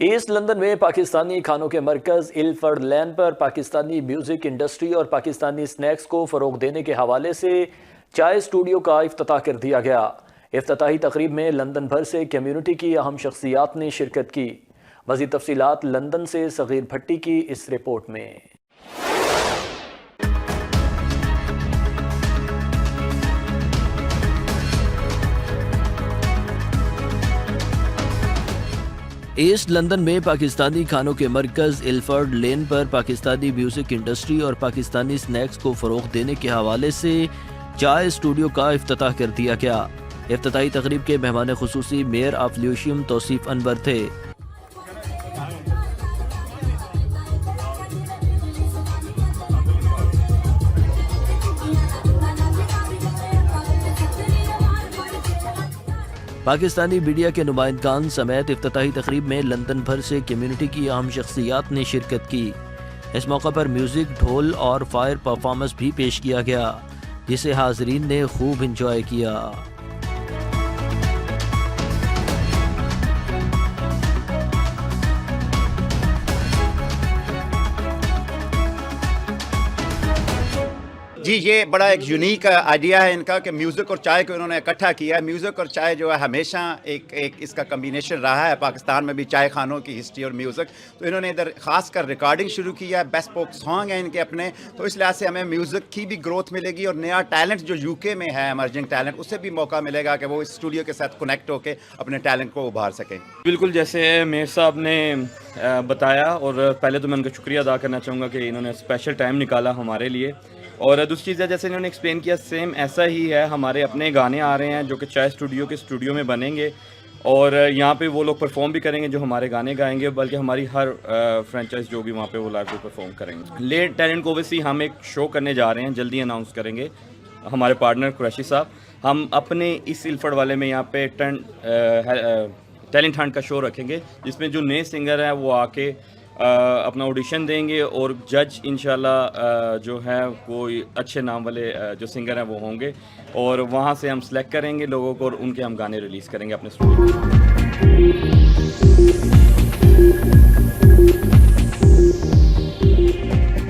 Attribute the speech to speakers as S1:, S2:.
S1: East London में पाकिस्तानी खानों के मरकज़ इलफर्ड लैन पर पाकिस्तानी म्यूज़िक इंडस्ट्री और पाकिस्तानी स्नैक्स को फ़रोग़ देने के हवाले से चाय स्टूडियो का इफ्तिताह कर दिया गया। इफ्तिताही तकरीब में लंदन भर से कम्यूनिटी की अहम शख्सियात ने शिरकत की। मज़ीद तफसीलात लंदन से सगीर भट्टी की इस रिपोर्ट में। ईस्ट लंदन में पाकिस्तानी खानों के मरकज़ इलफर्ड लेन पर पाकिस्तानी म्यूज़िक इंडस्ट्री और पाकिस्तानी स्नैक्स को फ़रोग़ देने के हवाले से चाय स्टूडियो का इफ्तिताह कर दिया गया। इफ्तिताही तकरीब के मेहमान खुसूसी मेयर ऑफ ल्यूशियम तौसीफ अनवर थे। पाकिस्तानी मीडिया के नुमाइंदगान समेत इफ्तिताही तकरीब में लंदन भर से कम्यूनिटी की अहम शख्सियात ने शिरकत की। इस मौका पर म्यूज़िक, ढोल और फायर परफॉर्मेंस भी पेश किया गया, जिसे हाज़रीन ने खूब इंजॉय किया।
S2: जी, ये बड़ा एक यूनिक आइडिया है इनका कि म्यूज़िक और चाय को इन्होंने इकट्ठा किया है। म्यूज़िक और चाय जो है हमेशा एक इसका कम्बिनेशन रहा है। पाकिस्तान में भी चाय खानों की हिस्ट्री और म्यूज़िक, तो इन्होंने इधर ख़ास कर रिकॉर्डिंग शुरू किया है। बेस्ट पोक सॉन्ग है इनके अपने, तो इस लिहाज से हमें म्यूज़िक की भी ग्रोथ मिलेगी और नया टैलेंट जो यूके में है, इमर्जिंग टैलेंट, उससे भी मौका मिलेगा कि वो इस स्टूडियो के साथ कनेक्ट होकर अपने टैलेंट को उभार सकें।
S3: बिल्कुल, जैसे मेयर साहब ने बताया, और पहले तो मैं उनका शुक्रिया अदा करना चाहूँगा कि इन्होंने स्पेशल टाइम निकाला हमारे लिए। और दूसरी चीज़ है, जैसे इन्होंने एक्सप्लेन किया, सेम ऐसा ही है। हमारे अपने गाने आ रहे हैं जो कि चाय स्टूडियो के स्टूडियो में बनेंगे, और यहाँ पे वो लोग परफॉर्म भी करेंगे जो हमारे गाने गाएंगे, बल्कि हमारी हर फ्रेंचाइज जो भी वहाँ पे वो लाइव भी परफॉर्म करेंगे। लेट टैलेंट को ओवैसी हम एक शो करने जा रहे हैं, जल्दी अनाउंस करेंगे। हमारे पार्टनर कुरैशी साहब, हम अपने इस इलफर्ड वाले में यहाँ पे टैलेंट हंट का शो रखेंगे, जिसमें जो नए सिंगर हैं वो आके अपना ऑडिशन देंगे, और जज इंशाल्लाह जो है कोई अच्छे नाम वाले जो सिंगर हैं वो होंगे, और वहाँ से हम सेलेक्ट करेंगे लोगों को और उनके हम गाने रिलीज़ करेंगे अपने स्टूडियो में।